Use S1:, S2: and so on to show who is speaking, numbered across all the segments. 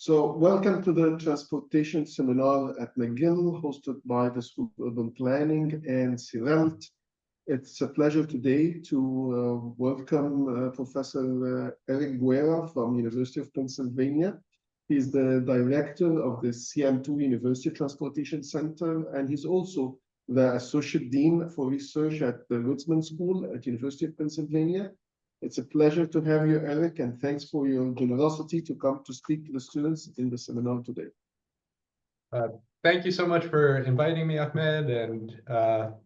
S1: So welcome to the transportation seminar at McGill, hosted by the School of Urban Planning and CIRRELT. It's a pleasure today to welcome Professor Erick Guerra from University of Pennsylvania. He's the director of the CM2 University Transportation Center, and he's also the Associate Dean for Research at the Weitzman School at University of Pennsylvania. It's a pleasure to have you, Erick, and thanks for your generosity to come to speak to the students in the seminar today.
S2: Thank you so much for inviting me, Ahmed, and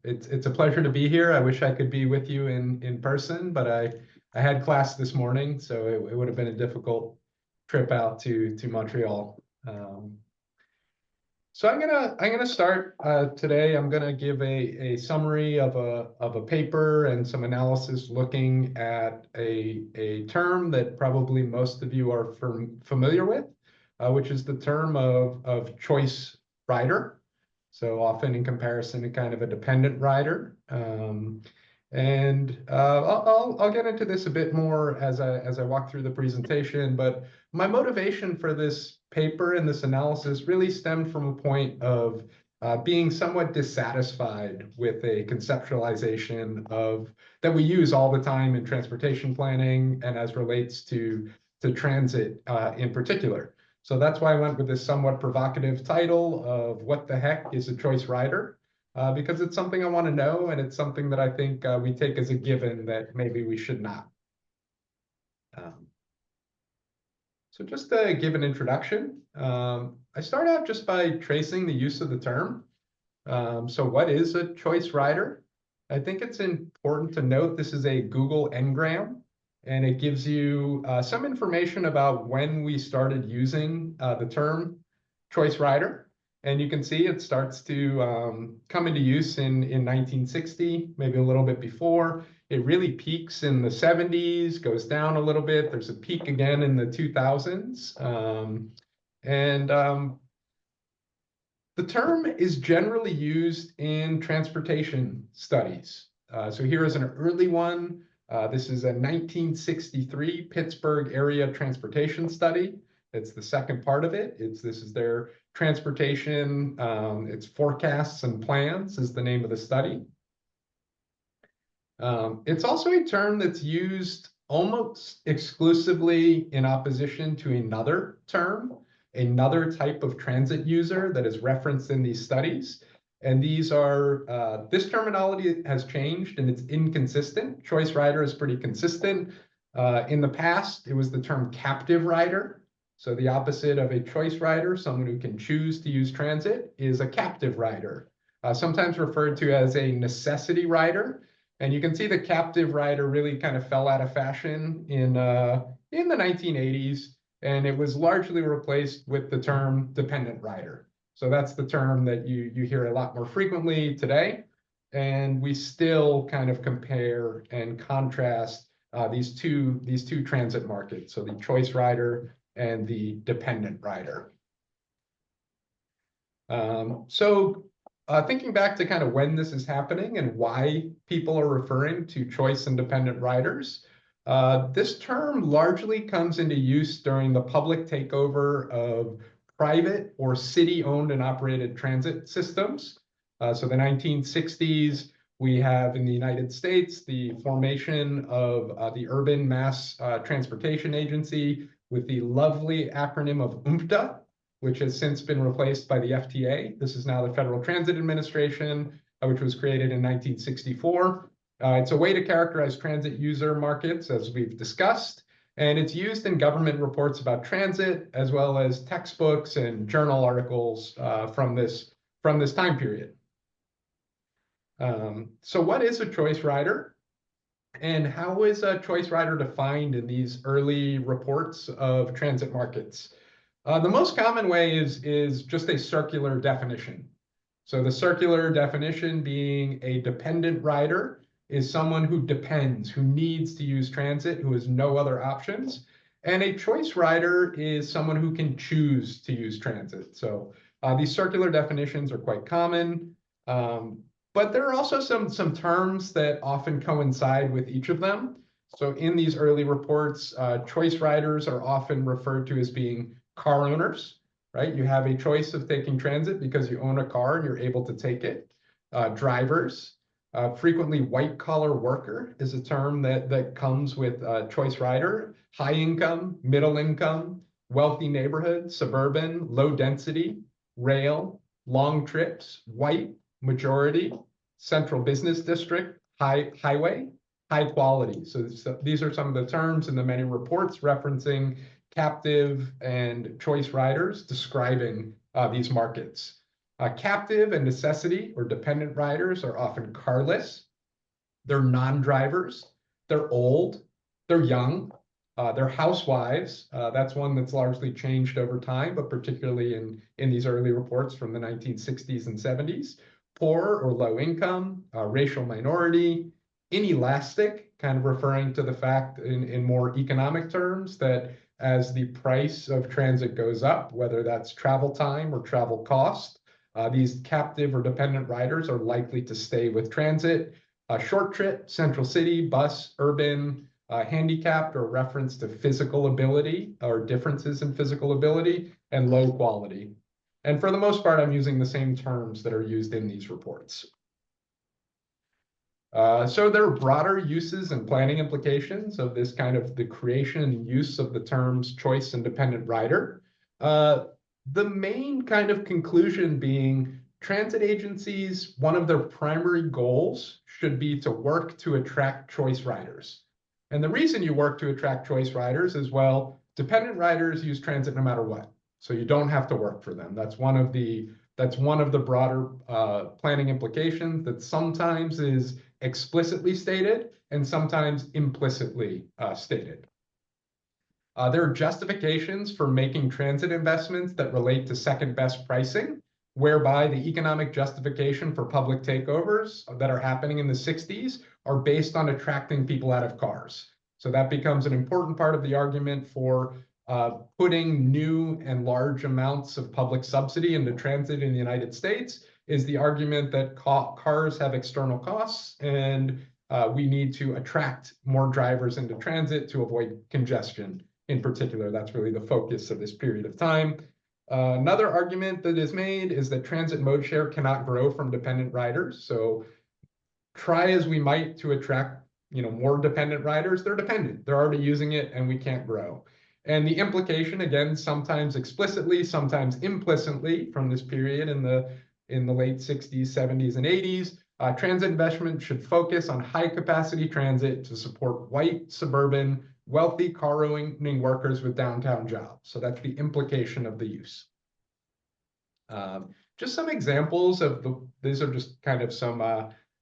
S2: it's a pleasure to be here. I wish I could be with you in person, but I had class this morning, so it would have been a difficult trip out to Montreal. So I'm gonna start today. I'm gonna give a summary of a paper and some analysis looking at a term that probably most of you are familiar with, which is the term of choice rider. So often in comparison to kind of a dependent rider. I'll get into this a bit more as I walk through the presentation, but my motivation for this paper and this analysis really stemmed from a point of being somewhat dissatisfied with a conceptualization that we use all the time in transportation planning and as relates to transit in particular. So that's why I went with this somewhat provocative title of "What the heck is a choice rider?" Because it's something I want to know, and it's something that I think we take as a given that maybe we should not. So just to give an introduction, I start out just by tracing the use of the term. So what is a choice rider? I think it's important to note this is a Google Ngram, and it gives you some information about when we started using the term choice rider. And you can see it starts to come into use in 1960, maybe a little bit before. It really peaks in the 70s, goes down a little bit. There's a peak again in the 2000s. The term is generally used in transportation studies. So here is an early one. This is a 1963 Pittsburgh area transportation study. It's the second part of it. This is their transportation, it's forecasts and plans is the name of the study. It's also a term that's used almost exclusively in opposition to another term, another type of transit user that is referenced in these studies. And these are, this terminology has changed and it's inconsistent. Choice rider is pretty consistent. In the past, it was the term captive rider. So the opposite of a choice rider, someone who can choose to use transit, is a captive rider, sometimes referred to as a necessity rider. And you can see the captive rider really kind of fell out of fashion in the 1980s, and it was largely replaced with the term dependent rider. So that's the term that you hear a lot more frequently today. And we still kind of compare and contrast these two transit markets, so the choice rider and the dependent rider. Thinking back to kind of when this is happening and why people are referring to choice and dependent riders, this term largely comes into use during the public takeover of private or city-owned and operated transit systems. So the 1960s, we have in the United States the formation of the Urban Mass Transportation Agency, with the lovely acronym of UMTA, which has since been replaced by the FTA. This is now the Federal Transit Administration, which was created in 1964. It's a way to characterize transit user markets, as we've discussed, and it's used in government reports about transit, as well as textbooks and journal articles from this time period. So what is a choice rider? And how is a choice rider defined in these early reports of transit markets? The most common way is just a circular definition. So the circular definition being a dependent rider is someone who depends, who needs to use transit, who has no other options. And a choice rider is someone who can choose to use transit. So these circular definitions are quite common. But there are also some terms that often coincide with each of them. So in these early reports, choice riders are often referred to as being car owners, right? You have a choice of taking transit because you own a car and you're able to take it. Drivers, frequently white collar worker is a term that comes with choice rider. High income, middle income, wealthy neighborhood, suburban, low density, rail, long trips, white, majority, central business district, highway, high quality. So these are some of the terms in the many reports referencing captive and choice riders describing these markets. Captive and necessity or dependent riders are often carless. They're non-drivers. They're old. They're young. They're housewives. That's one that's largely changed over time, but particularly in these early reports from the 1960s and 70s. Poor or low income, racial minority, inelastic, kind of referring to the fact in more economic terms that as the price of transit goes up, whether that's travel time or travel cost, these captive or dependent riders are likely to stay with transit. Short trip, central city, bus, urban, handicapped or reference to physical ability or differences in physical ability, and low quality. And for the most part, I'm using the same terms that are used in these reports. So there are broader uses and planning implications of this kind of the creation and use of the terms choice and dependent rider. The main kind of conclusion being transit agencies, one of their primary goals should be to work to attract choice riders. And the reason you work to attract choice riders is, well, dependent riders use transit no matter what. So you don't have to work for them. That's one of the broader planning implications that sometimes is explicitly stated and sometimes implicitly stated. There are justifications for making transit investments that relate to second best pricing, whereby the economic justification for public takeovers that are happening in the 60s are based on attracting people out of cars. So that becomes an important part of the argument for putting new and large amounts of public subsidy into transit in the United States, is the argument that cars have external costs and we need to attract more drivers into transit to avoid congestion. In particular, that's really the focus of this period of time. Another argument that is made is that transit mode share cannot grow from dependent riders. So try as we might to attract more dependent riders, they're dependent. They're already using it and we can't grow. And the implication, again, sometimes explicitly, sometimes implicitly from this period in the late 60s, 70s, and 80s, transit investment should focus on high capacity transit to support white, suburban, wealthy car-owning workers with downtown jobs. So that's the implication of the use. Just some examples of these are just kind of some,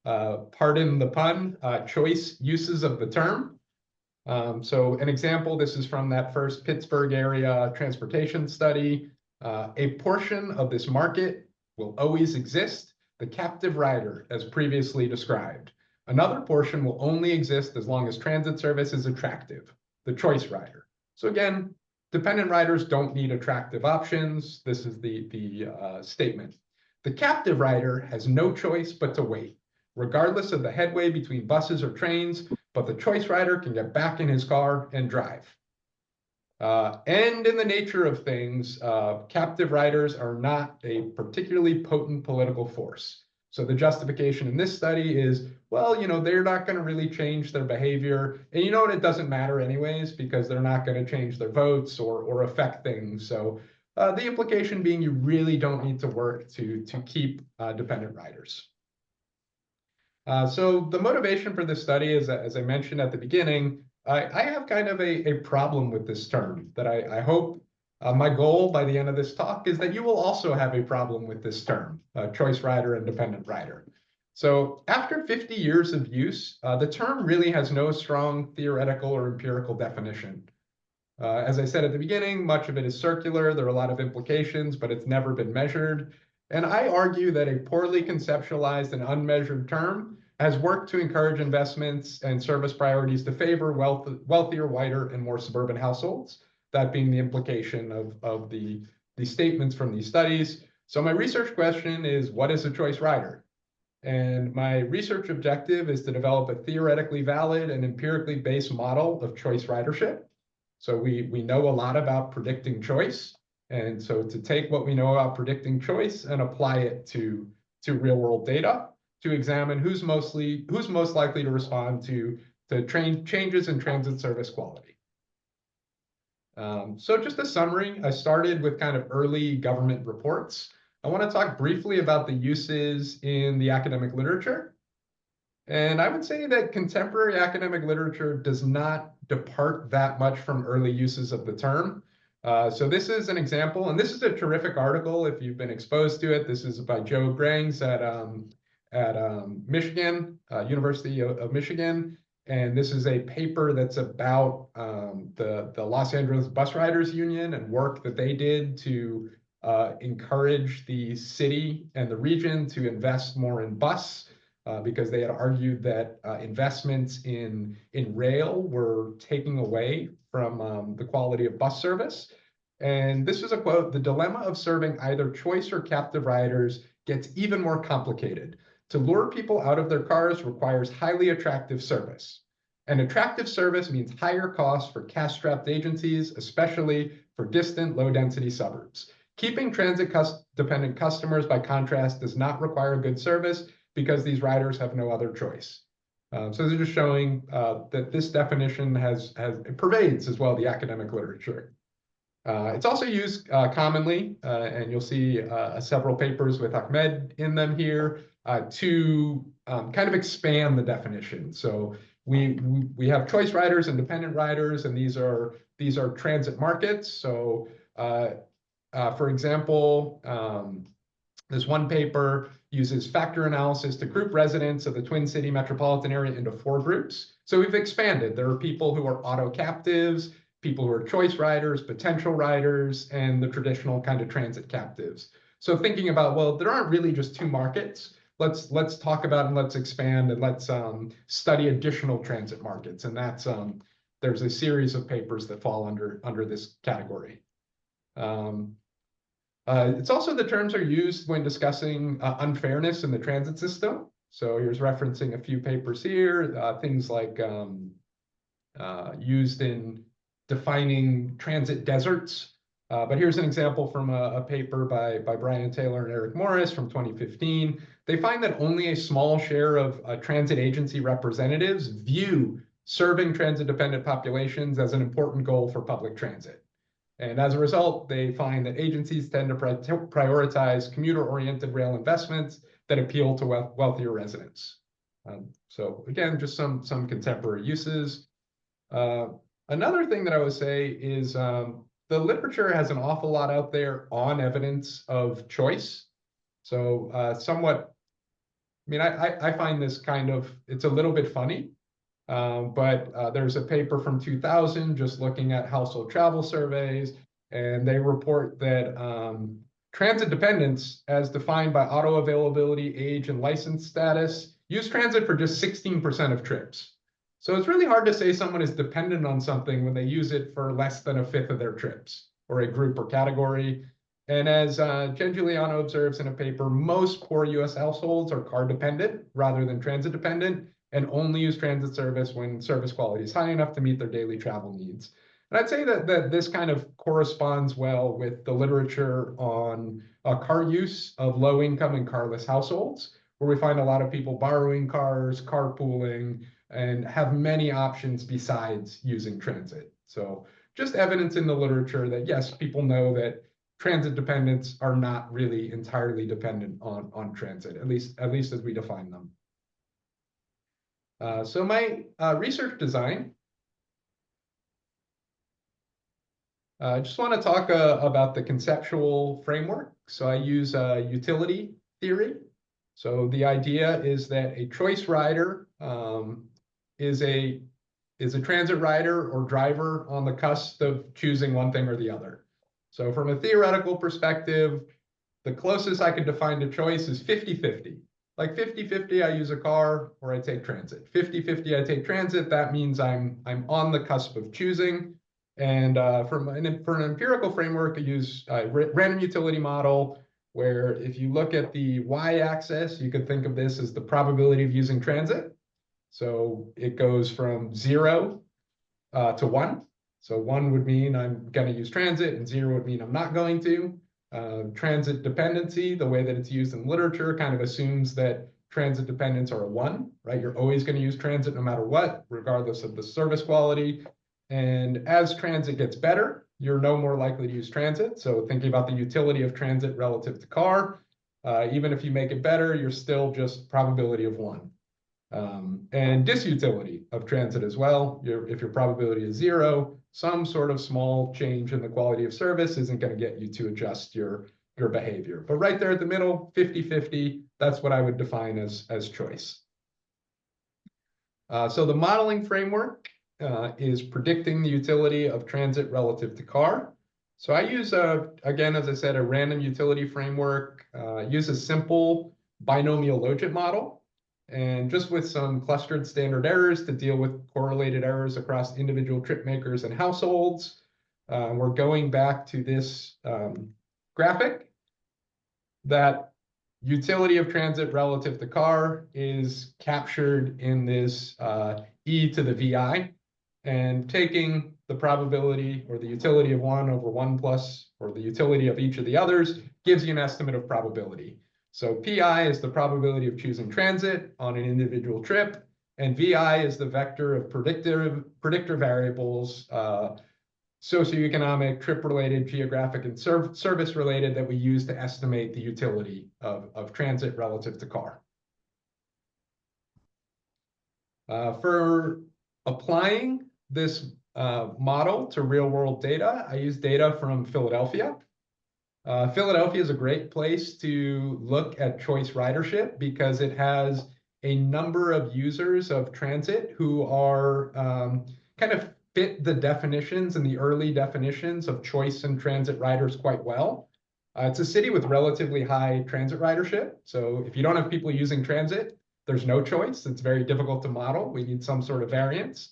S2: pardon the pun, choice uses of the term. So an example, this is from that first Pittsburgh area transportation study. A portion of this market will always exist, the captive rider, as previously described. Another portion will only exist as long as transit service is attractive, the choice rider. So again, dependent riders don't need attractive options. This is the statement. The captive rider has no choice but to wait, regardless of the headway between buses or trains, but the choice rider can get back in his car and drive. And in the nature of things, captive riders are not a particularly potent political force. So the justification in this study is, well, they're not going to really change their behavior. And you know what? It doesn't matter anyways, because they're not going to change their votes or affect things. So the implication being you really don't need to work to keep dependent riders. So the motivation for this study is, as I mentioned at the beginning, I have kind of a problem with this term that I hope my goal by the end of this talk is that you will also have a problem with this term, choice rider and dependent rider. So after 50 years of use, the term really has no strong theoretical or empirical definition. As I said at the beginning, much of it is circular. There are a lot of implications, but it's never been measured. And I argue that a poorly conceptualized and unmeasured term has worked to encourage investments and service priorities to favor wealthier, whiter, and more suburban households, that being the implication of the statements from these studies. So my research question is, what is a choice rider? And my research objective is to develop a theoretically valid and empirically based model of choice ridership. So we know a lot about predicting choice. And so to take what we know about predicting choice and apply it to real world data to examine who's most likely to respond to changes in transit service quality. So just a summary, I started with kind of early government reports. I want to talk briefly about the uses in the academic literature. And I would say that contemporary academic literature does not depart that much from early uses of the term. So this is an example, and this is a terrific article if you've been exposed to it. This is by Joe Grangs at Michigan, University of Michigan. And this is a paper that's about the Los Angeles Bus Riders Union and work that they did to encourage the city and the region to invest more in bus. Because they had argued that investments in rail were taking away from the quality of bus service. And this is a quote: "The dilemma of serving either choice or captive riders gets even more complicated. To lure people out of their cars requires highly attractive service. And attractive service means higher costs for cash-strapped agencies, especially for distant, low-density suburbs. Keeping transit-dependent customers, by contrast, does not require good service, because these riders have no other choice." So they're just showing that this definition it pervades as well the academic literature. It's also used commonly, and you'll see several papers with Ahmed in them here, to kind of expand the definition. So we have choice riders, independent riders, and these are transit markets. So for example, this one paper uses factor analysis to group residents of the Twin City metropolitan area into 4 groups. So we've expanded. There are people who are auto captives, people who are choice riders, potential riders, and the traditional kind of transit captives. So thinking about, well, there aren't really just 2 markets. Let's talk about and let's expand and let's study additional transit markets. And that's there's a series of papers that fall under this category. It's also the terms are used when discussing unfairness in the transit system. So here's referencing a few papers here, things like used in defining transit deserts. But here's an example from a paper by Brian Taylor and Eric Morris from 2015. They find that only a small share of transit agency representatives view serving transit-dependent populations as an important goal for public transit. And as a result, they find that agencies tend to prioritize commuter-oriented rail investments that appeal to wealthier residents. So again, just some contemporary uses. Another thing that I would say is the literature has an awful lot out there on evidence of choice. So somewhat, I mean, I find this kind of, it's a little bit funny. But there's a paper from 2000 just looking at household travel surveys, and they report that transit dependents, as defined by auto availability, age, and license status, use transit for just 16% of trips. So it's really hard to say someone is dependent on something when they use it for less than 1/5 of their trips, or a group or category. And as Jen Giuliano observes in a paper, most poor US households are car dependent rather than transit dependent, and only use transit service when service quality is high enough to meet their daily travel needs. And I'd say that this kind of corresponds well with the literature on car use of low-income and carless households, where we find a lot of people borrowing cars, carpooling, and have many options besides using transit. So just evidence in the literature that, yes, people know that transit dependents are not really entirely dependent on transit, at least as we define them. So my research design, I just want to talk about the conceptual framework. So I use utility theory. So the idea is that a choice rider is a transit rider or driver on the cusp of choosing one thing or the other. So from a theoretical perspective, the closest I could define to choice is 50-50. Like 50-50, I use a car or I take transit. 50-50, I take transit. That means I'm on the cusp of choosing. And for an empirical framework, I use a random utility model, where if you look at the y-axis, you could think of this as the probability of using transit. So it goes from 0 to 1. So 1 would mean I'm going to use transit, and 0 would mean I'm not going to. Transit dependency, the way that it's used in literature, kind of assumes that transit dependents are a 1, right? You're always going to use transit no matter what, regardless of the service quality. And as transit gets better, you're no more likely to use transit. So thinking about the utility of transit relative to car, even if you make it better, you're still just probability of 1. And disutility of transit as well. If your probability is 0, some sort of small change in the quality of service isn't going to get you to adjust your behavior. But right there at the middle, 50-50, that's what I would define as choice. So the modeling framework is predicting the utility of transit relative to car. So I use, again, as I said, a random utility framework, use a simple binomial logit model, and just with some clustered standard errors to deal with correlated errors across individual trip makers and households. We're going back to this graphic. That utility of transit relative to car is captured in this e to the vi, and taking the probability or the utility of 1 over 1 plus, or the utility of each of the others, gives you an estimate of probability. So pi is the probability of choosing transit on an individual trip, and vi is the vector of predictor variables, socioeconomic, trip-related, geographic, and service-related, that we use to estimate the utility of transit relative to car. For applying this model to real-world data, I use data from Philadelphia. Philadelphia is a great place to look at choice ridership because it has a number of users of transit who are kind of fit the definitions and the early definitions of choice and transit riders quite well. It's a city with relatively high transit ridership. So if you don't have people using transit, there's no choice. It's very difficult to model. We need some sort of variance.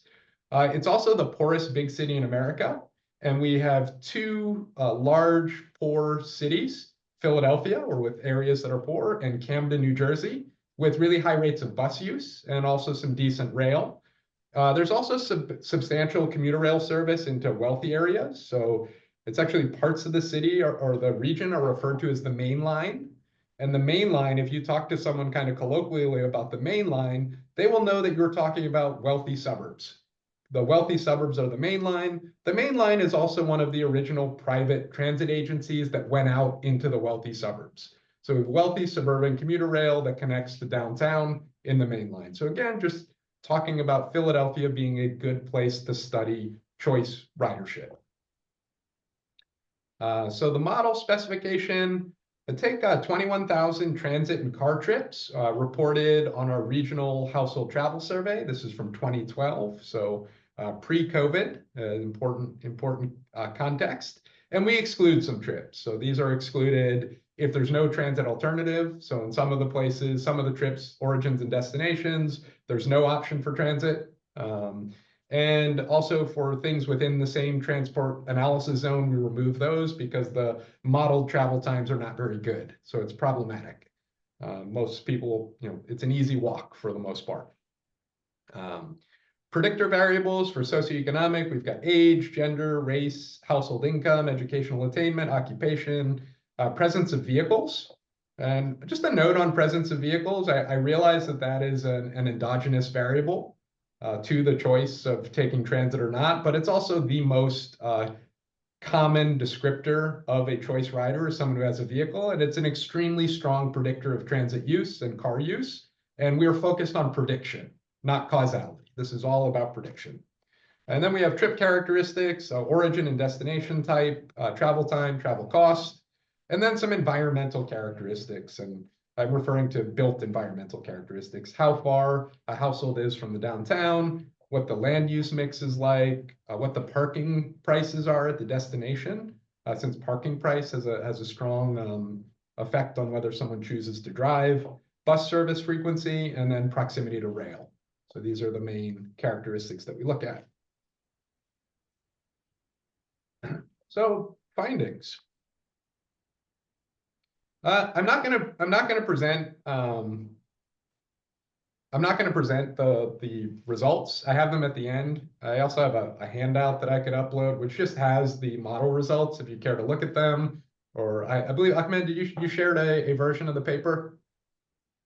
S2: It's also the poorest big city in America. And we have 2 large poor cities, Philadelphia, or with areas that are poor, and Camden, New Jersey, with really high rates of bus use and also some decent rail. There's also substantial commuter rail service into wealthy areas. So it's actually parts of the city or the region are referred to as the main line. And the main line, if you talk to someone kind of colloquially about the main line, they will know that you're talking about wealthy suburbs. The wealthy suburbs are the main line. The main line is also one of the original private transit agencies that went out into the wealthy suburbs. So we have wealthy suburban commuter rail that connects to downtown in the main line. So again, just talking about Philadelphia being a good place to study choice ridership. So the model specification, I take 21,000 transit and car trips reported on our regional household travel survey. This is from 2012, so pre-COVID, important context. And we exclude some trips. So these are excluded if there's no transit alternative. So in some of the places, some of the trips, origins and destinations, there's no option for transit. And also for things within the same transport analysis zone, we remove those because the modeled travel times are not very good. So it's problematic. Most people, it's an easy walk for the most part. Predictor variables for socioeconomic, we've got age, gender, race, household income, educational attainment, occupation, presence of vehicles. And just a note on presence of vehicles, I realize that is an endogenous variable to the choice of taking transit or not, but it's also the most common descriptor of a choice rider is someone who has a vehicle, and it's an extremely strong predictor of transit use and car use. And we are focused on prediction, not causality. This is all about prediction. And then we have trip characteristics, origin and destination type, travel time, travel cost, and then some environmental characteristics. And I'm referring to built environmental characteristics, how far a household is from the downtown, what the land use mix is like, what the parking prices are at the destination, since parking price has a strong effect on whether someone chooses to drive, bus service frequency, and then proximity to rail. So these are the main characteristics that we look at. So findings. I'm not gonna present I'm not going to present the results. I have them at the end. I also have a handout that I could upload, which just has the model results if you care to look at them. Or I believe, Ahmed, did you shared a version of the paper?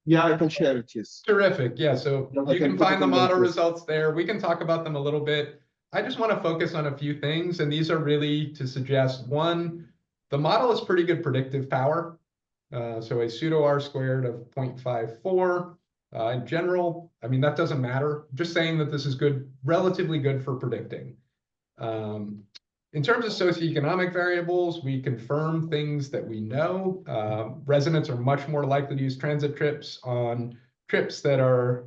S1: Yeah, I can share it, yes.
S2: Terrific. Yeah, so
S1: I
S2: you
S1: can
S2: can
S1: put it
S2: find the
S1: in the
S2: model
S1: list.
S2: results there. We can talk about them a little bit. I just want to focus on a few things, and these are really to suggest, one, the model has pretty good predictive power. So a pseudo R-squared of 0.54. In general, I mean, that doesn't matter. Just saying that this is good, relatively good for predicting. In terms of socioeconomic variables, we confirm things that we know. Residents are much more likely to use transit trips on trips that are,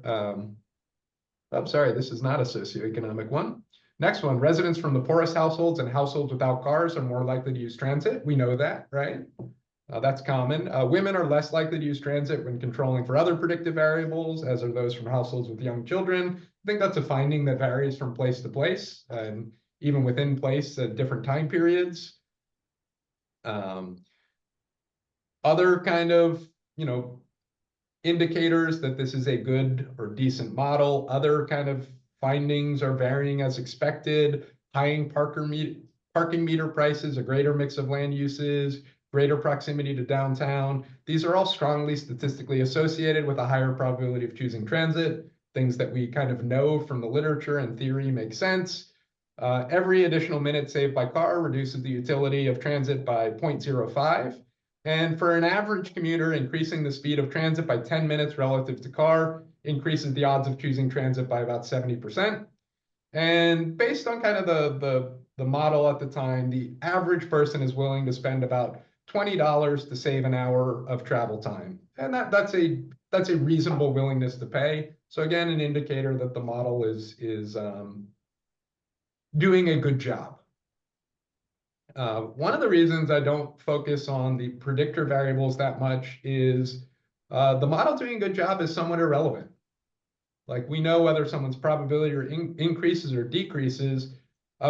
S2: I'm sorry, this is not a socioeconomic one. Next one, residents from the poorest households and households without cars are more likely to use transit. We know that, right? That's common. Women are less likely to use transit when controlling for other predictive variables, as are those from households with young children. I think that's a finding that varies from place to place, and even within place at different time periods. Other kind of, indicators that this is a good or decent model. Other kind of findings are varying as expected. High parking meter prices, a greater mix of land uses, greater proximity to downtown. These are all strongly statistically associated with a higher probability of choosing transit. Things that we kind of know from the literature and theory make sense. Every additional minute saved by car reduces the utility of transit by 0.05. And for an average commuter, increasing the speed of transit by 10 minutes relative to car increases the odds of choosing transit by about 70%. And based on kind of the model at the time, the average person is willing to spend about $20 to save an hour of travel time. And that's a reasonable willingness to pay. So again, an indicator that the model is doing a good job. One of the reasons I don't focus on the predictor variables that much is the model doing a good job is somewhat irrelevant. Like, we know whether someone's probability or increases or decreases.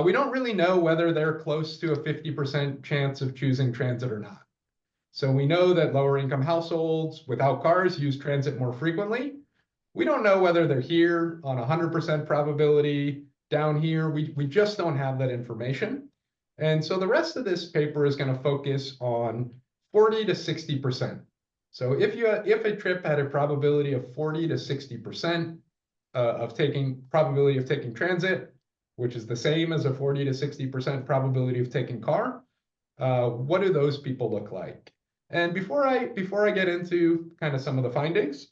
S2: We don't really know whether they're close to a 50% chance of choosing transit or not. So we know that lower income households without cars use transit more frequently. We don't know whether they're here on 100% probability, down here. We just don't have that information. And so the rest of this paper is going to focus on 40 to 60%. So if a trip had a probability of 40 to 60% probability of taking transit, which is the same as a 40 to 60% probability of taking car, what do those people look like? And before I get into kind of some of the findings,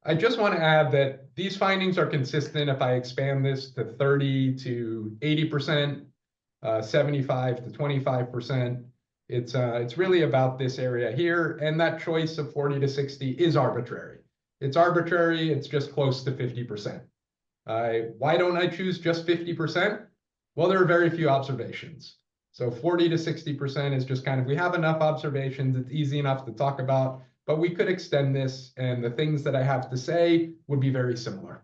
S2: I just want to add that these findings are consistent if I expand this to 30 to 80%, 75 to 25%. It's really about this area here, and that choice of 40 to 60 is arbitrary. It's arbitrary, it's just close to 50%. Why don't I choose just 50%? Well, there are very few observations. So 40 to 60% is just kind of, we have enough observations, it's easy enough to talk about, but we could extend this, and the things that I have to say would be very similar.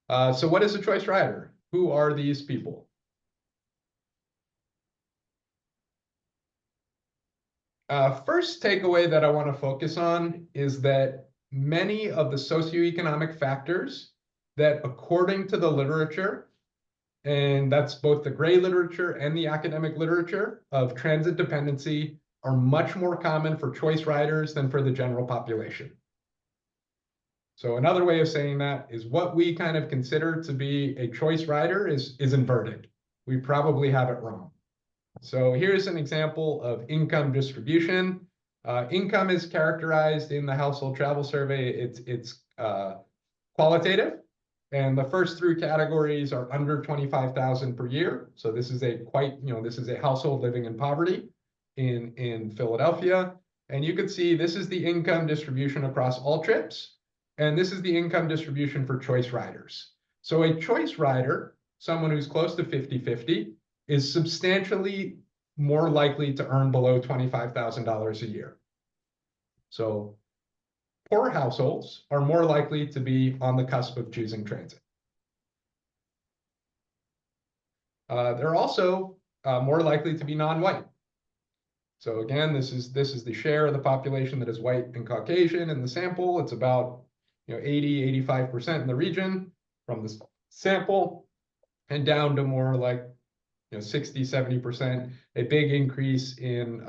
S2: So what is a choice rider? Who are these people? First takeaway that I want to focus on is that many of the socioeconomic factors that, according to the literature, and that's both the gray literature and the academic literature of transit dependency, are much more common for choice riders than for the general population. So another way of saying that is what we kind of consider to be a choice rider is inverted. We probably have it wrong. So here's an example of income distribution. Income is characterized in the household travel survey. It's qualitative, and the first three categories are under 25,000 per year. So this is this is a household living in poverty in Philadelphia. And you can see this is the income distribution across all trips, and this is the income distribution for choice riders. So a choice rider, someone who's close to 50-50, is substantially more likely to earn below $25,000 a year. So poor households are more likely to be on the cusp of choosing transit. They're also more likely to be non-white. So again, this is the share of the population that is white and Caucasian in the sample. It's about 80, 85% in the region from the sample, and down to more like 60, 70%, a big increase in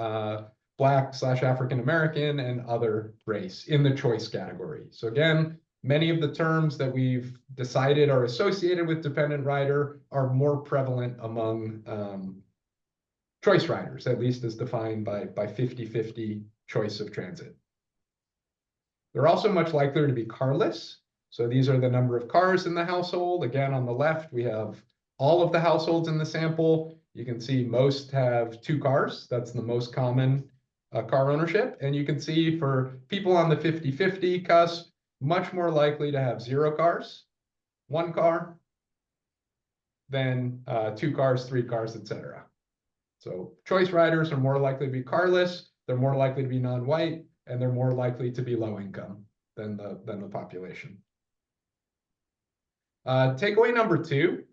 S2: Black/African American and other race in the choice category. So again, many of the terms that we've decided are associated with dependent rider are more prevalent among choice riders, at least as defined by 50/50 choice of transit. They're also much likelier to be carless. So these are the number of cars in the household. Again, on the left, we have all of the households in the sample. You can see most have 2 cars. That's the most common car ownership. And you can see for people on the 50/50 cusp, much more likely to have 0 cars, 1 car, than 2 cars, 3 cars, etc. So choice riders are more likely to be carless, they're more likely to be non-white, and they're more likely to be low income than the population. Takeaway number 2,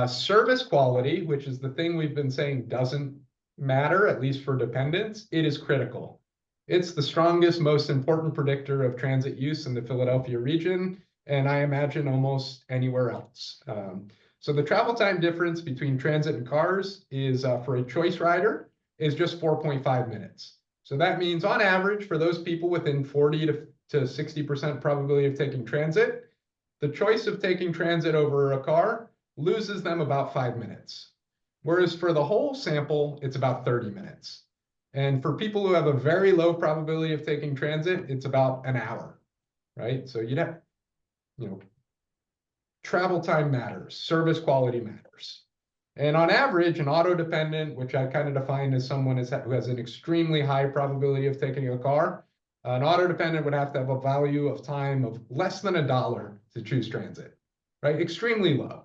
S2: service quality, which is the thing we've been saying doesn't matter, at least for dependents. It is critical. It's the strongest, most important predictor of transit use in the Philadelphia region, and I imagine almost anywhere else. So the travel time difference between transit and cars is, for a choice rider, is just 4.5 minutes. So that means on average, for those people within 40 to 60% probability of taking transit, the choice of taking transit over a car loses them about 5 minutes. Whereas for the whole sample, it's about 30 minutes. And for people who have a very low probability of taking transit, it's about an hour, right? So you'd have, travel time matters, service quality matters. And on average, an auto-dependent, which I kind of define as someone who has an extremely high probability of taking a car, an auto-dependent would have to have a value of time of less than $1 to choose transit, right? Extremely low.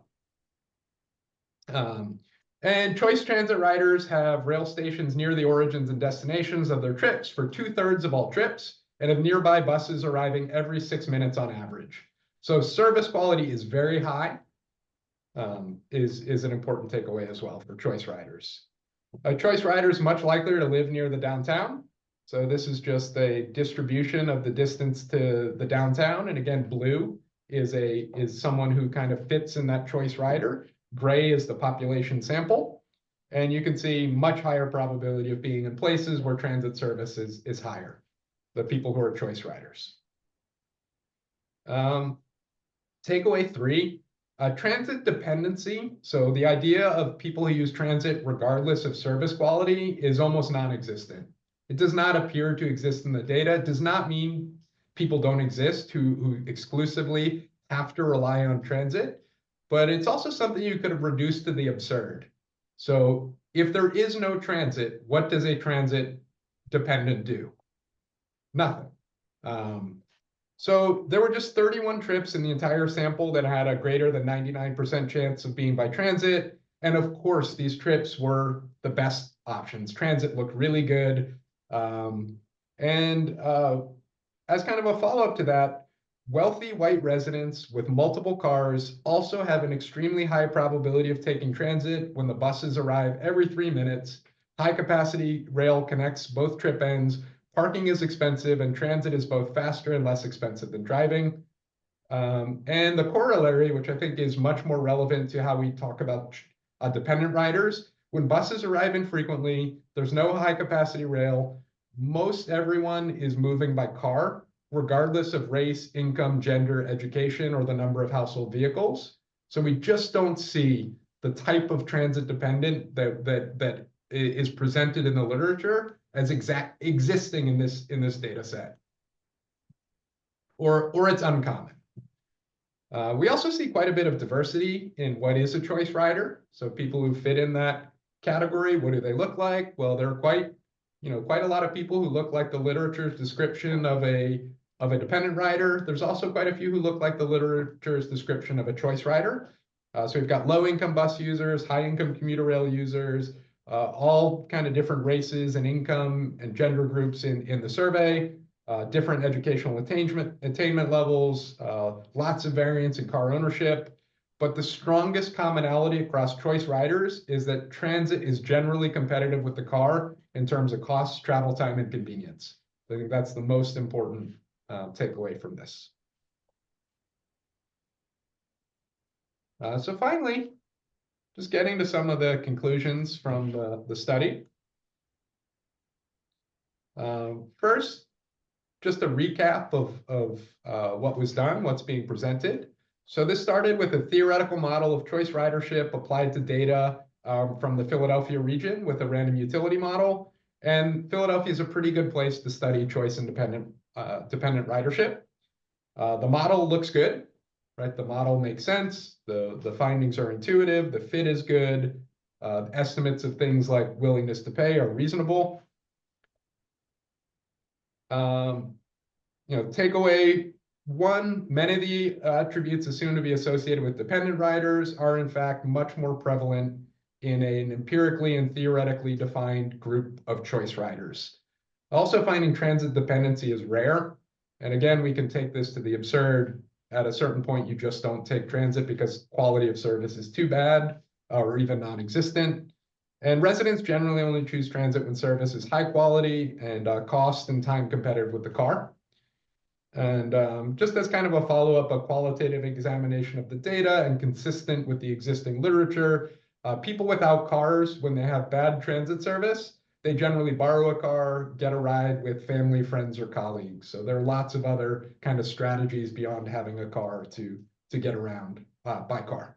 S2: And choice transit riders have rail stations near the origins and destinations of their trips for 2/3 of all trips, and have nearby buses arriving every 6 minutes on average. So service quality is very high, is an important takeaway as well for choice riders. A choice rider is much likelier to live near the downtown. So this is just a distribution of the distance to the downtown. And again, blue is someone who kind of fits in that choice rider. Gray is the population sample. And you can see much higher probability of being in places where transit service is higher, the people who are choice riders. Takeaway 3, transit dependency. So the idea of people who use transit regardless of service quality is almost non-existent. It does not appear to exist in the data. It does not mean people don't exist who exclusively have to rely on transit, but it's also something you could have reduced to the absurd. So if there is no transit, what does a transit dependent do? Nothing. So there were just 31 trips in the entire sample that had a greater than 99% chance of being by transit. And of course, these trips were the best options. Transit looked really good. As kind of a follow-up to that, wealthy white residents with multiple cars also have an extremely high probability of taking transit when the buses arrive every 3 minutes. High-capacity rail connects both trip ends. Parking is expensive, and transit is both faster and less expensive than driving. And the corollary, which I think is much more relevant to how we talk about dependent riders, when buses arrive infrequently, there's no high-capacity rail. Most everyone is moving by car, regardless of race, income, gender, education, or the number of household vehicles. So we just don't see the type of transit dependent that is presented in the literature as existing in this data set, or it's uncommon. We also see quite a bit of diversity in what is a choice rider. So people who fit in that category, what do they look like? Well, there are quite a lot of people who look like the literature's description of a dependent rider. There's also quite a few who look like the literature's description of a choice rider. So we've got low-income bus users, high-income commuter rail users, all kind of different races and income and gender groups in the survey, different educational attainment levels, lots of variance in car ownership. But the strongest commonality across choice riders is that transit is generally competitive with the car in terms of cost, travel time, and convenience. I think that's the most important takeaway from this. So finally, just getting to some of the conclusions from the study. First, just a recap of what was done, what's being presented. So this started with a theoretical model of choice ridership applied to data from the Philadelphia region with a random utility model. And Philadelphia is a pretty good place to study choice independent dependent ridership. The model looks good, right? The model makes sense. The findings are intuitive. The fit is good. Estimates of things like willingness to pay are reasonable. Takeaway one, many of the attributes assumed to be associated with dependent riders are in fact much more prevalent in an empirically and theoretically defined group of choice riders. Also, finding transit dependency is rare. And again, we can take this to the absurd. At a certain point, you just don't take transit because quality of service is too bad or even non-existent. And residents generally only choose transit when service is high quality and cost and time competitive with the car. And just as kind of a follow-up, a qualitative examination of the data and consistent with the existing literature, people without cars, when they have bad transit service, they generally borrow a car, get a ride with family, friends, or colleagues. So there are lots of other kind of strategies beyond having a car to get around by car.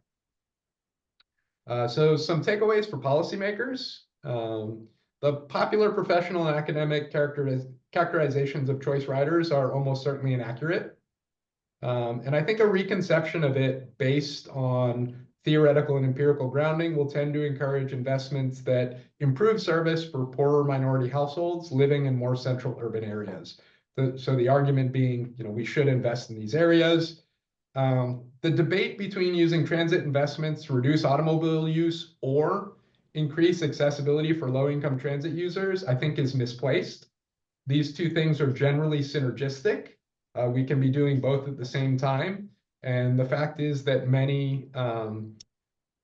S2: So some takeaways for policymakers. The popular professional and academic characterizations of choice riders are almost certainly inaccurate. And I think a reconception of it based on theoretical and empirical grounding will tend to encourage investments that improve service for poorer minority households living in more central urban areas. So the argument being, we should invest in these areas. The debate between using transit investments to reduce automobile use or increase accessibility for low-income transit users, I think is misplaced. These two things are generally synergistic. We can be doing both at the same time. And the fact is that many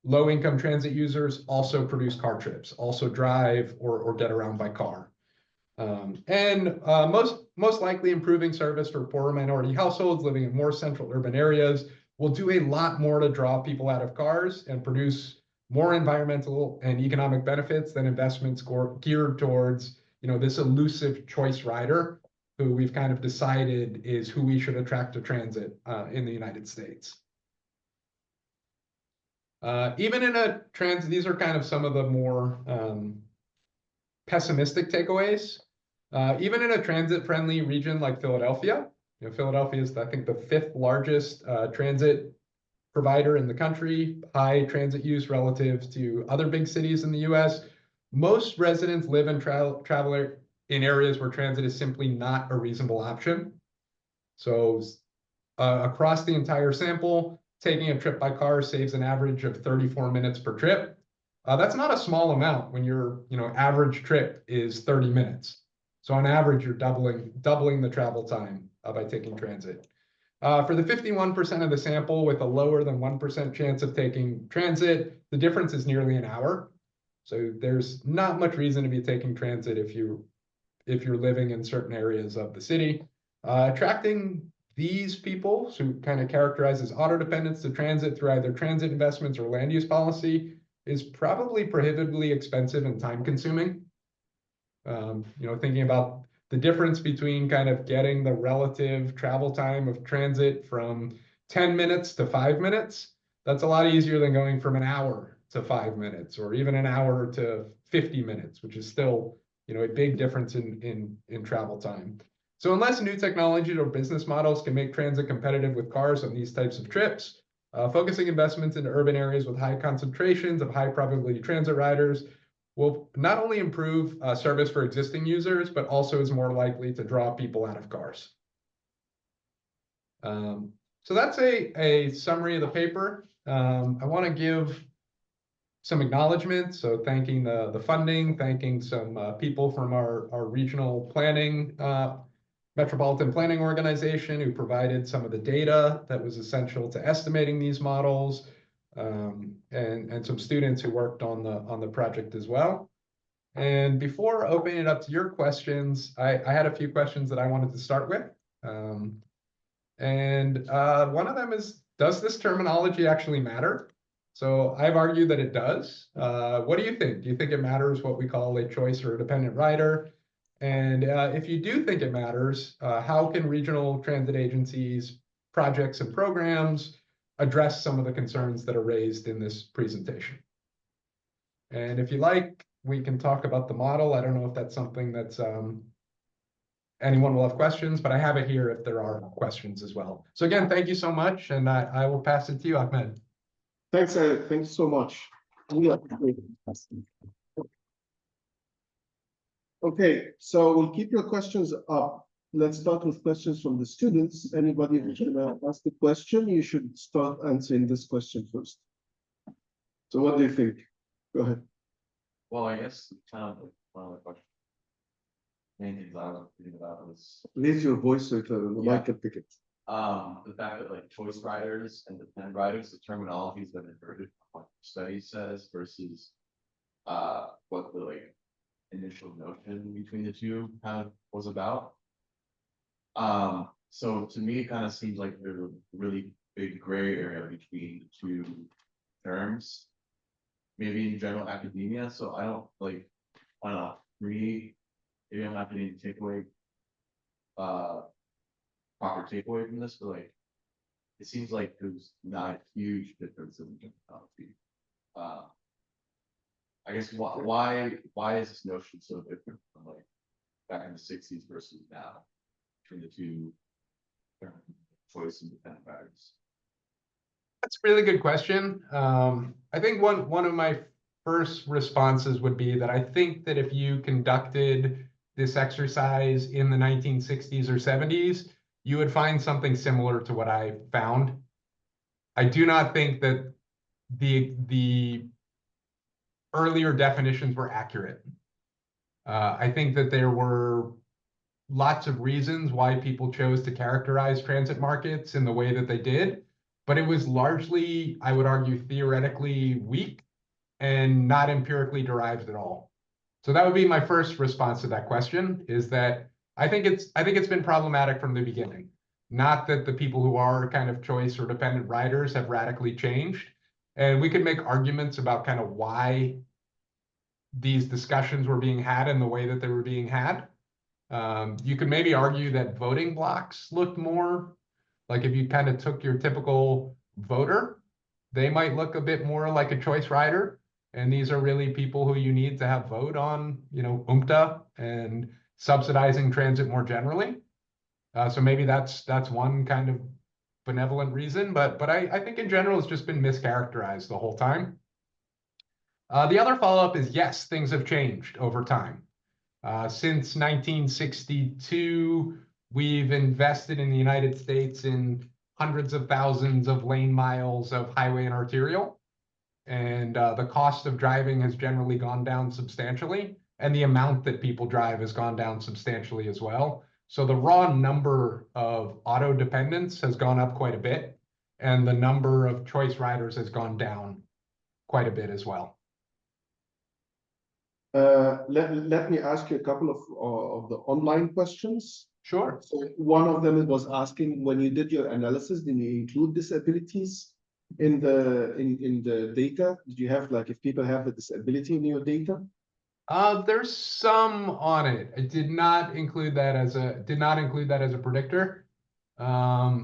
S2: low-income transit users also produce car trips, also drive or get around by car. Most likely improving service for poorer minority households living in more central urban areas will do a lot more to draw people out of cars and produce more environmental and economic benefits than investments geared towards this elusive choice rider who we've kind of decided is who we should attract to transit in the United States. Even in a transit, these are kind of some of the more pessimistic takeaways. Even in a transit-friendly region like Philadelphia, Philadelphia is, I think, the 5th largest transit provider in the country, high transit use relative to other big cities in the US. Most residents live and travel in areas where transit is simply not a reasonable option. So across the entire sample, taking a trip by car saves an average of 34 minutes per trip. That's not a small amount when your average trip is 30 minutes. So on average, you're doubling the travel time by taking transit. For the 51% of the sample with a lower than 1% chance of taking transit, the difference is nearly an hour. So there's not much reason to be taking transit if you're living in certain areas of the city. Attracting these people, who kind of characterize as auto dependents to transit through either transit investments or land use policy, is probably prohibitively expensive and time consuming. Thinking about the difference between kind of getting the relative travel time of transit from 10 minutes to 5 minutes, that's a lot easier than going from an hour to 5 minutes, or even an hour to 50 minutes, which is still, a big difference in travel time. So unless new technologies or business models can make transit competitive with cars on these types of trips, focusing investments into urban areas with high concentrations of high probability transit riders will not only improve service for existing users, but also is more likely to draw people out of cars. So that's a summary of the paper. I want to give some acknowledgement. So thanking the funding, thanking some people from our regional planning, metropolitan planning organization who provided some of the data that was essential to estimating these models, and some students who worked on the project as well. And before opening it up to your questions, I had a few questions that I wanted to start with. One of them is, does this terminology actually matter? So I've argued that it does. What do you think? Do you think it matters what we call a choice or a dependent rider? And if you do think it matters, how can regional transit agencies, projects, and programs address some of the concerns that are raised in this presentation? And if you like, we can talk about the model. I don't know if that's something that's anyone will have questions, but I have it here if there are questions as well. So again, thank you so much, and I will pass it to you, Ahmed.
S1: Thanks, Eric. Thanks so much. Okay, so we'll keep your questions up. Let's start with questions from the students. Anybody who's going to ask a question, you should start answering this question first. So what do you think? Go ahead.
S3: Well, I guess kind of one of the questions. Main things I was thinking about was
S1: Raise your voice so the mic can pick it.
S3: the fact that like choice riders and dependent riders, the terminology has been inverted from what the study says versus what the like initial notion between the two kind of was about. So to me, it kind of seems like there's a really big gray area between the two terms, maybe in general academia. So I don't like, I don't know, maybe I'm not getting a takeaway, proper takeaway from this, but like, it seems like there's not a huge difference in terminology. I guess why is this notion so different from like back in the 60s versus now between the two choice and dependent riders?
S2: That's a really good question. I think one of my first responses would be that I think that if you conducted this exercise in the 1960s or 70s, you would find something similar to what I found. I do not think that the earlier definitions were accurate. I think that there were lots of reasons why people chose to characterize transit markets in the way that they did, but it was largely, I would argue, theoretically weak and not empirically derived at all. So that would be my first response to that question, is that I think it's been problematic from the beginning. Not that the people who are kind of choice or dependent riders have radically changed. And we could make arguments about kind of why these discussions were being had in the way that they were being had. You could maybe argue that voting blocks looked more like, if you kind of took your typical voter, they might look a bit more like a choice rider. And these are really people who you need to have vote on, you know, UMTA and subsidizing transit more generally. So maybe that's one kind of benevolent reason, but I think in general it's just been mischaracterized the whole time. The other follow-up is, yes, things have changed over time. Since 1962, we've invested in the United States in hundreds of thousands of lane miles of highway and arterial. And the cost of driving has generally gone down substantially. And the amount that people drive has gone down substantially as well. So the raw number of auto dependents has gone up quite a bit. And the number of choice riders has gone down quite a bit as well.
S1: Let me ask you a couple of the online questions.
S2: Sure.
S1: So one of them was asking, when you did your analysis, did you include disabilities in the data? Did you have, like, if people have a disability in your data?
S2: There's some on it. I did not include that as a predictor. I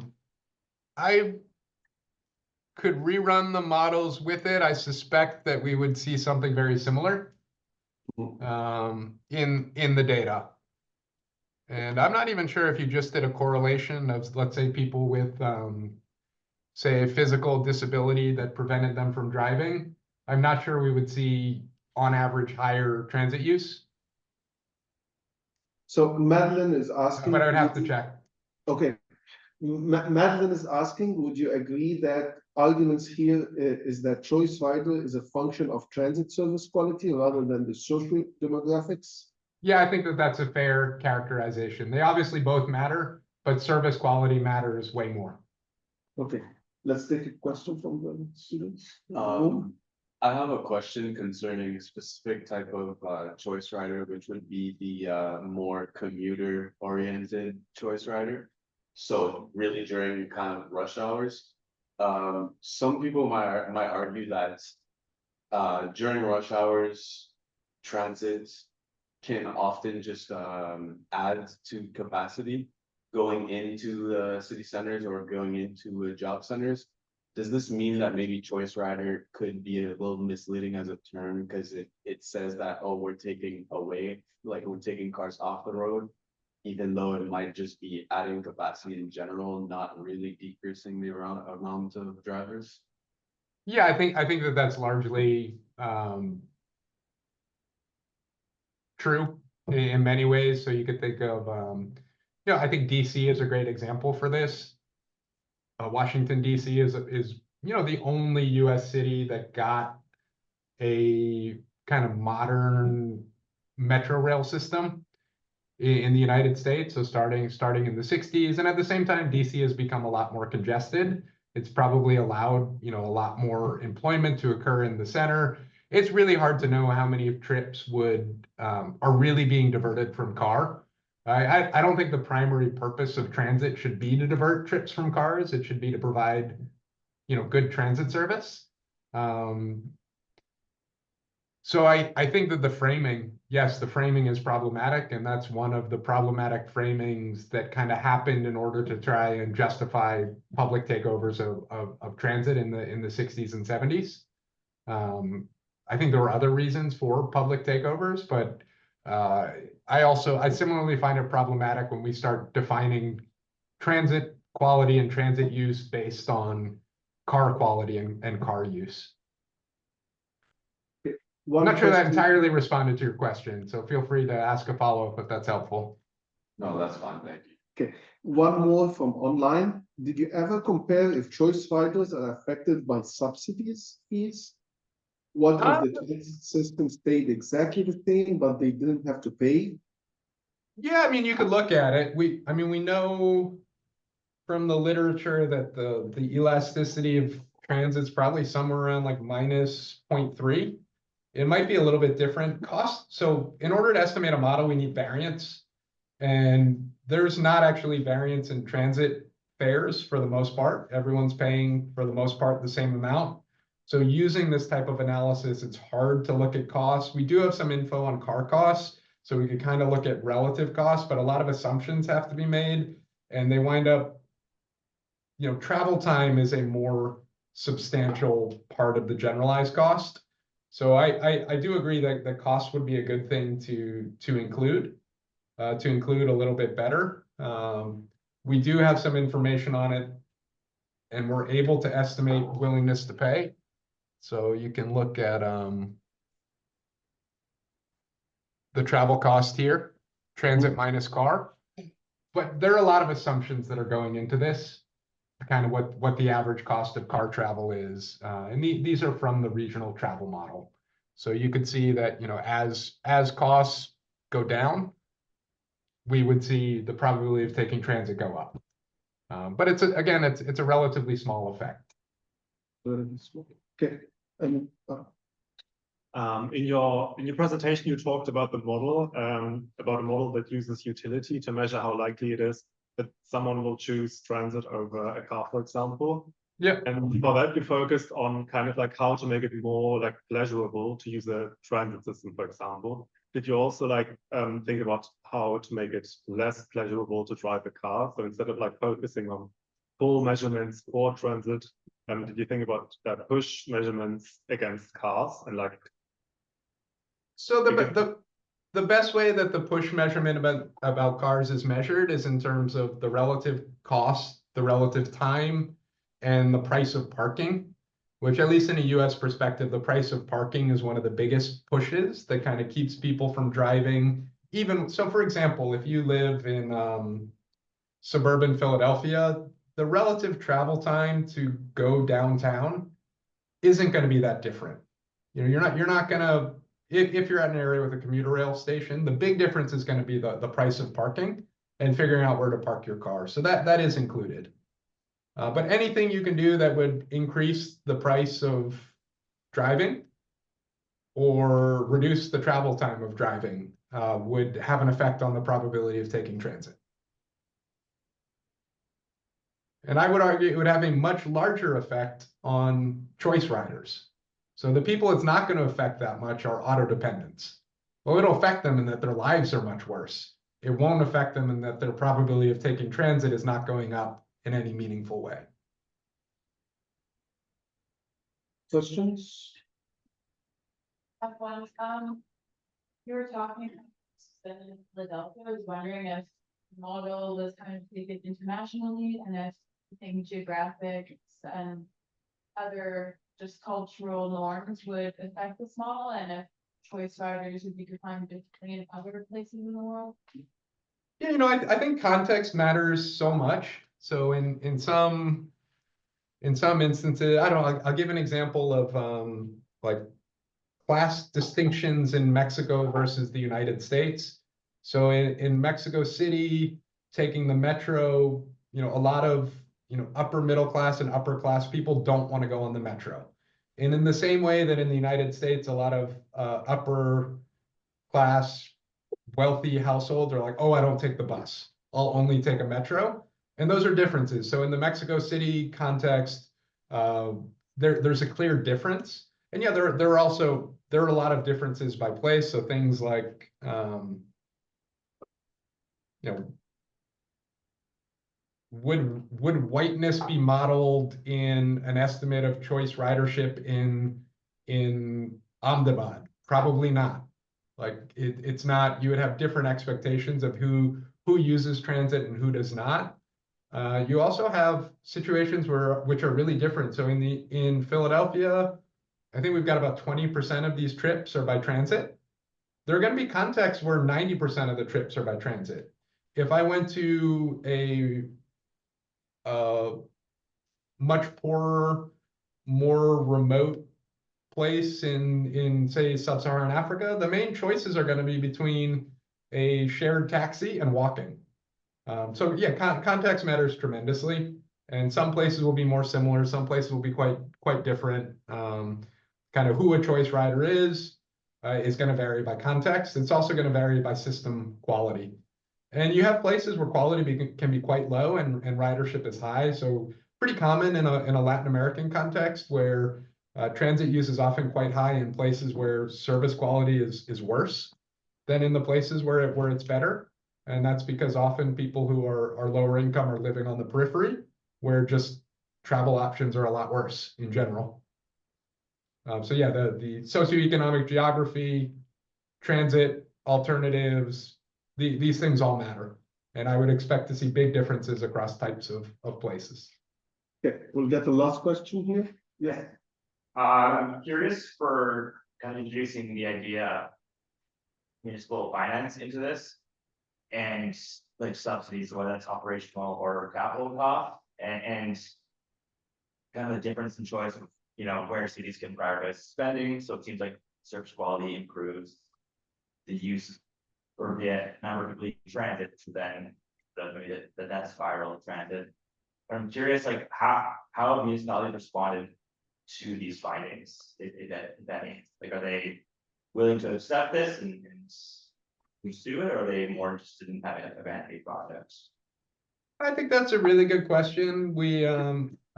S2: could rerun the models with it. I suspect that we would see something very similar in the data. And I'm not even sure if you just did a correlation of, let's say, people with, say, a physical disability that prevented them from driving. I'm not sure we would see, on average, higher transit use.
S1: So Madeline is asking.
S2: But I would have to check.
S1: Okay. Madeline is asking, would you agree that arguments here is that choice rider is a function of transit service quality rather than the social demographics?
S2: Yeah, I think that that's a fair characterization. They obviously both matter, but service quality matters way more.
S1: Okay, let's take a question from the students.
S4: I have a question concerning a specific type of choice rider, which would be the more commuter oriented choice rider. So really during kind of rush hours. Some people might argue that during rush hours, transit can often just add to capacity going into the city centers or going into job centers. Does this mean that maybe choice rider could be a little misleading as a term because it says that, oh, we're taking away, like we're taking cars off the road, even though it might just be adding capacity in general, not really decreasing the amount of drivers?
S2: Yeah, I think that that's largely true in many ways. So you could think of, I think DC is a great example for this. Washington, DC is the only US city that got a kind of modern metro rail system in the United States. So starting in the 60s, and at the same time, DC has become a lot more congested. It's probably allowed, a lot more employment to occur in the center. It's really hard to know how many trips are really being diverted from car. I don't think the primary purpose of transit should be to divert trips from cars. It should be to provide, good transit service. So I think that the framing is problematic, and that's one of the problematic framings that kind of happened in order to try and justify public takeovers of transit in the 60s and 70s. I think there were other reasons for public takeovers, but I similarly find it problematic when we start defining transit quality and transit use based on car quality and car use. I'm not sure that entirely responded to your question, so feel free to ask a follow-up if that's helpful.
S4: No, that's fine, thank you.
S1: Okay, one more from online. Did you ever compare if choice riders are affected by subsidies fees? What if the transit system stayed exactly the same, but they didn't have to pay?
S2: Yeah, I mean, you could look at it. We know from the literature that the elasticity of transit's probably somewhere around like minus 0.3. It might be a little bit different cost. So in order to estimate a model, we need variance. And there's not actually variance in transit fares for the most part. Everyone's paying for the most part the same amount. So using this type of analysis, it's hard to look at costs. We do have some info on car costs, so we could kind of look at relative costs, but a lot of assumptions have to be made, and they wind up, travel time is a more substantial part of the generalized cost. So I do agree that the cost would be a good thing to include a little bit better. We do have some information on it, and we're able to estimate willingness to pay. So you can look at the travel cost here, transit minus car. But there are a lot of assumptions that are going into this, kind of what the average cost of car travel is. And these are from the regional travel model. So you could see that, as costs go down, we would see the probability of taking transit go up. But it's a relatively small effect.
S1: Okay. And
S5: in your presentation, you talked about a model that uses utility to measure how likely it is that someone will choose transit over a car, for example.
S2: Yeah.
S5: And for that, you focused on kind of like how to make it more like pleasurable to use a transit system, for example. Did you also think about how to make it less pleasurable to drive a car? So instead of like focusing on full measurements for transit, did you think about that push measurements against cars and like?
S2: So the best way that the push measurement about cars is measured is in terms of the relative cost, the relative time, and the price of parking, which at least in a US perspective, the price of parking is one of the biggest pushes that kind of keeps people from driving. So for example, if you live in suburban Philadelphia, the relative travel time to go downtown isn't going to be that different. You're not going to, if you're at an area with a commuter rail station, the big difference is going to be the price of parking and figuring out where to park your car. So that is included. But anything you can do that would increase the price of driving or reduce the travel time of driving would have an effect on the probability of taking transit. And I would argue it would have a much larger effect on choice riders. So the people it's not going to affect that much are auto dependents. Well, it'll affect them in that their lives are much worse. It won't affect them in that their probability of taking transit is not going up in any meaningful way.
S1: Questions?
S6: Have one, you were talking about in Philadelphia. I was wondering if the model was kind of taken internationally and if you think geographics and other just cultural norms would affect this model and if choice riders would be defined differently in other places in the world.
S2: Yeah, I think context matters so much. So in some instances, I don't know, I'll give an example of like class distinctions in Mexico versus the United States. So in Mexico City, taking the metro, a lot of upper middle class and upper class people don't want to go on the metro. And in the same way that in the United States, a lot of upper class wealthy households are like, oh, I don't take the bus. I'll only take a metro. And those are differences. So in the Mexico City context, there's a clear difference. And yeah, there are a lot of differences by place. So things like, would whiteness be modeled in an estimate of choice ridership in Ahmedabad? Probably not. Like it's not. You would have different expectations of who uses transit and who does not. You also have situations which are really different. So in Philadelphia, I think we've got about 20% of these trips are by transit. There are going to be contexts where 90% of the trips are by transit. If I went to a much poorer, more remote place in say sub-Saharan Africa, the main choices are going to be between a shared taxi and walking. So yeah, context matters tremendously, and some places will be more similar, some places will be quite different. Kind of who a choice rider is going to vary by context. It's also going to vary by system quality. And you have places where quality can be quite low and ridership is high. So pretty common in a Latin American context where transit use is often quite high in places where service quality is worse than in the places where it's better. And that's because often people who are lower income are living on the periphery where just travel options are a lot worse in general. So yeah, the socioeconomic geography, transit, alternatives, these things all matter. And I would expect to see big differences across types of places.
S1: Okay, we'll get the last question here. Yeah.
S7: I'm curious for kind of introducing the idea of municipal finance into this and like subsidies, whether that's operational or capital cost, and kind of the difference in choice of where cities can prioritize spending. So it seems like service quality improves, the use or the number of people transit to then that spiral of transit. But I'm curious, like how have municipalities responded to these findings? If that means, like, are they willing to accept this and pursue it, or are they more interested in having a vanity project?
S2: I think that's a really good question.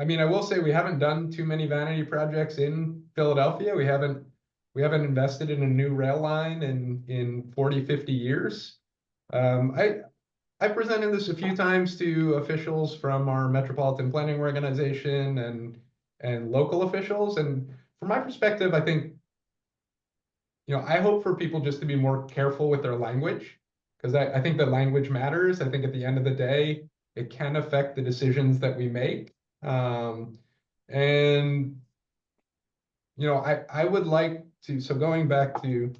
S2: I mean, I will say we haven't done too many vanity projects in Philadelphia. We haven't invested in a new rail line in 40, 50 years. I presented this a few times to officials from our metropolitan planning organization and local officials. And from my perspective, I think, I hope for people just to be more careful with their language, because I think that language matters. I think at the end of the day, it can affect the decisions that we make. And, I would like to, so going back to,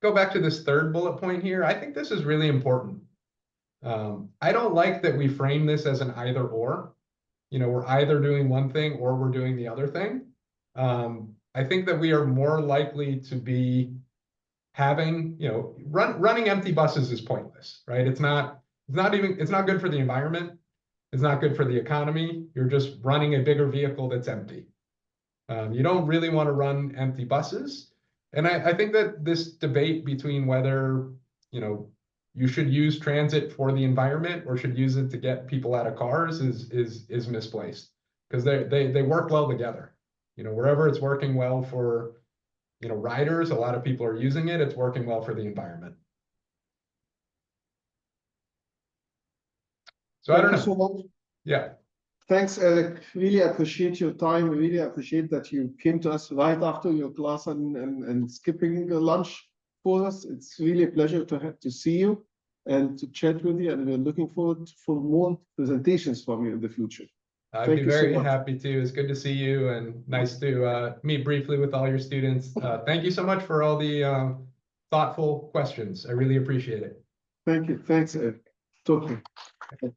S2: go back to this third bullet point here. I think this is really important. I don't like that we frame this as an either or. We're either doing one thing or we're doing the other thing. I think that we are more likely to be having, running empty buses is pointless, right? It's not it's not good for the environment. It's not good for the economy. You're just running a bigger vehicle that's empty. You don't really want to run empty buses. And I think that this debate between whether, you know, you should use transit for the environment or should use it to get people out of cars is misplaced, because they work well together. You know, wherever it's working well for, you know, riders, a lot of people are using it. It's working well for the environment. So I don't know.
S1: Thank you so much.
S2: Yeah.
S1: Thanks, Eric. Really appreciate your time. Really appreciate that you came to us right after your class and skipping lunch for us. It's really a pleasure to see you and to chat with you. And we're looking forward for more presentations from you in the future.
S2: I'd be very happy to. It's good to see you and nice to meet briefly with all your students. Thank you so much for all the thoughtful questions. I really appreciate it.
S1: Thank you. Thanks, Eric. Talk to you.